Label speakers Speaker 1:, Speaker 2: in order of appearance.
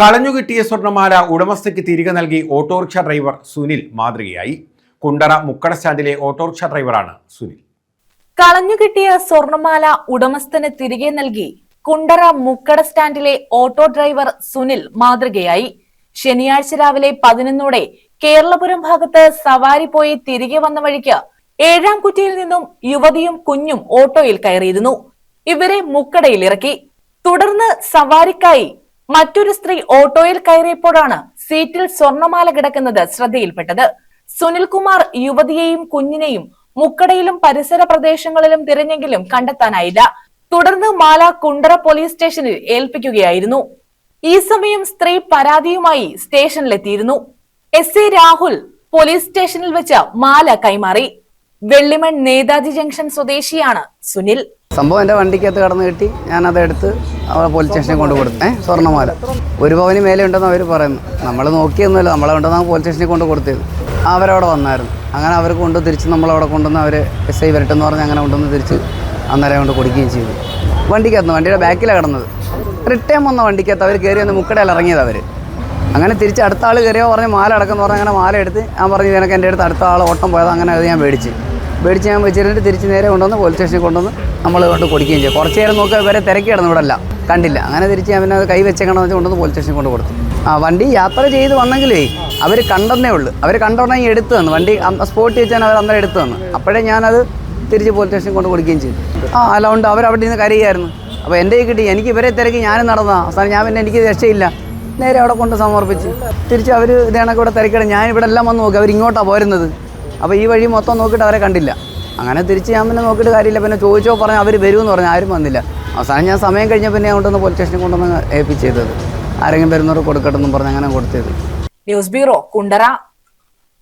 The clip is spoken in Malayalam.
Speaker 1: കളഞ്ഞുകിട്ടിയ സ്വർണ്ണമാല ഉടമസ്ഥയ്ക്ക് തിരികെ നൽകി ഓട്ടോറിക്ഷ ഡ്രൈവർ സുനിൽ മാതൃകയായി. കുണ്ടറ മുക്കട സ്റ്റാൻഡിലെ ഓട്ടോറിക്ഷ ഡ്രൈവറാണ് സുനിൽ.
Speaker 2: കളഞ്ഞുകിട്ടിയ സ്വർണ്ണമാല ഉടമസ്ഥന് തിരികെ നൽകി കുണ്ടറ മുക്കട സ്റ്റാൻഡിലെ ഓട്ടോ ഡ്രൈവർ സുനിൽ മാതൃകയായി. ശനിയാഴ്ച രാവിലെ 11 കേരളപുരം ഭാഗത്ത് സവാരി പോയി തിരികെ വന്ന വഴിക്ക് ഏഴാംകുറ്റിയിൽ നിന്നും യുവതിയും കുഞ്ഞും ഓട്ടോയിൽ കയറിയിരുന്നു. ഇവരെ മുക്കടയിൽ ഇറക്കി. തുടർന്ന് സവാരിക്കായി മറ്റൊരു സ്ത്രീ ഓട്ടോയിൽ കയറിയപ്പോഴാണ് സീറ്റിൽ സ്വർണ്ണമാല കിടക്കുന്നത് ശ്രദ്ധയിൽപ്പെട്ടത്. സുനിൽകുമാർ യുവതിയെയും കുഞ്ഞിനെയും മുക്കടയിലും പരിസര പ്രദേശങ്ങളിലും തിരഞ്ഞെങ്കിലും കണ്ടെത്താനായില്ല. തുടർന്ന് മാല കുണ്ടറ പോലീസ് സ്റ്റേഷനിൽ ഏൽപ്പിക്കുകയായിരുന്നു. ഈ സമയം സ്ത്രീ പരാതിയുമായി സ്റ്റേഷനിലെത്തിയിരുന്നു. SI രാഹുൽ പോലീസ് സ്റ്റേഷനിൽ വെച്ച് മാല കൈമാറി. വെള്ളിമൺ നേതാജി ജംഗ്ഷൻ സ്വദേശിയാണ് സുനിൽ.
Speaker 3: സംഭവം എൻ്റെ വണ്ടിക്കകത്ത് കടന്നു കിട്ടി. ഞാനതെടുത്ത് അവിടെ പോലീസ് സ്റ്റേഷനിൽ കൊണ്ട് കൊടുത്തു. സ്വർണ്ണമാല 1 പവന് മേലെ ഉണ്ടെന്ന് അവർ പറയുന്നു. നമ്മൾ നോക്കിയൊന്നുമില്ല, നമ്മളെ കൊണ്ടുവന്ന് പോലീസ് സ്റ്റേഷനിൽ കൊണ്ട് കൊടുത്തത്. അവരവിടെ വന്നായിരുന്നു. അങ്ങനെ അവർ കൊണ്ട് തിരിച്ച് നമ്മളവിടെ കൊണ്ടുവന്ന് അവർ SI വരട്ടെന്ന് പറഞ്ഞ് അങ്ങനെ കൊണ്ടുവന്ന് തിരിച്ച് അന്നേരം കൊണ്ട് കൊടുക്കുകയും ചെയ്തു. വണ്ടിക്കകത്ത് വണ്ടിയുടെ ബാക്കിലാണ് കിടന്നത്. റിട്ടേൺ വന്ന വണ്ടിക്കകത്ത് അവർ കയറി വന്ന് മുക്കടയിൽ ഇറങ്ങിയത് അവർ. അങ്ങനെ തിരിച്ച് അടുത്ത ആൾ കയറിയോ പറഞ്ഞ് മാല അടക്കമെന്ന് പറഞ്ഞ് അങ്ങനെ മാല എടുത്ത് ഞാൻ പറഞ്ഞു എനിക്ക് എൻ്റെ അടുത്ത് അടുത്ത ആൾ ഓട്ടം പോയത്. അങ്ങനെ അത് ഞാൻ മേടിച്ച് ഞാൻ വെച്ചിട്ട് തിരിച്ച് നേരെ കൊണ്ടുവന്ന് പോലീസ് സ്റ്റേഷനിൽ കൊണ്ടുവന്ന് നമ്മൾ കൊണ്ട് കൊടുക്കുകയും ചെയ്യും. കുറച്ച് നേരം നോക്കുക ഇവരെ തിരക്കി കിടന്നു, ഇവിടെ അല്ല കണ്ടില്ല. അങ്ങനെ തിരിച്ച് ഞാൻ പിന്നെ അത് കൈ വെച്ചേക്കണമെന്ന് വെച്ച് കൊണ്ടുവന്ന് പോലീസ് സ്റ്റേഷനിൽ കൊണ്ട് കൊടുത്തു. വണ്ടി യാത്ര ചെയ്ത് വന്നെങ്കിലേ അവർ കണ്ടെന്നേ ഉള്ളൂ. അവർ കണ്ടോണ്ടെങ്കിൽ എടുത്തു തന്നു. വണ്ടി സ്പോട്ട് വെച്ചാൽ അവർ അന്നേരം എടുത്തു തന്നു. അപ്പോഴേ ഞാനത് തിരിച്ച് പോലീസ് സ്റ്റേഷനിൽ കൊണ്ട് കൊടുക്കുകയും ചെയ്തു. അല്ലാണ്ട് അവരവിടെ നിന്ന് കരയായിരുന്നു. അപ്പോൾ എൻ്റെ കിട്ടി. എനിക്ക് ഇവരെ തിരക്കി ഞാനും നടന്നതാണ്. അവസാനം ഞാൻ പിന്നെ എനിക്ക് രക്ഷയില്ല, നേരെ അവിടെ കൊണ്ട് സമർപ്പിച്ച് തിരിച്ച് അവർ ഇതേണൊക്കെ ഇവിടെ തിരക്കിട. ഞാനിവിടെ എല്ലാം വന്ന് നോക്കി, അവരിങ്ങോട്ടാണ് പോരുന്നത്. അപ്പോൾ ഈ വഴി മൊത്തം നോക്കിയിട്ട് അവരെ കണ്ടില്ല. അങ്ങനെ തിരിച്ച് ഞാൻ പിന്നെ നോക്കിയിട്ട് കാര്യമില്ല. പിന്നെ ചോദിച്ചോ പറഞ്ഞാൽ അവർ വരുമെന്ന് പറഞ്ഞു. ആരും വന്നില്ല. അവസാനം ഞാൻ സമയം കഴിഞ്ഞ പിന്നെ ഞാൻ കൊണ്ടുവന്ന് പോലീസ് സ്റ്റേഷനിൽ കൊണ്ടുവന്ന് ഏൽപ്പിച്ചത്. ആരെങ്കിലും വരുന്നവർ കൊടുക്കട്ടെന്നും പറഞ്ഞ് അങ്ങനെ കൊടുത്തത്.
Speaker 2: News bureau Kundara.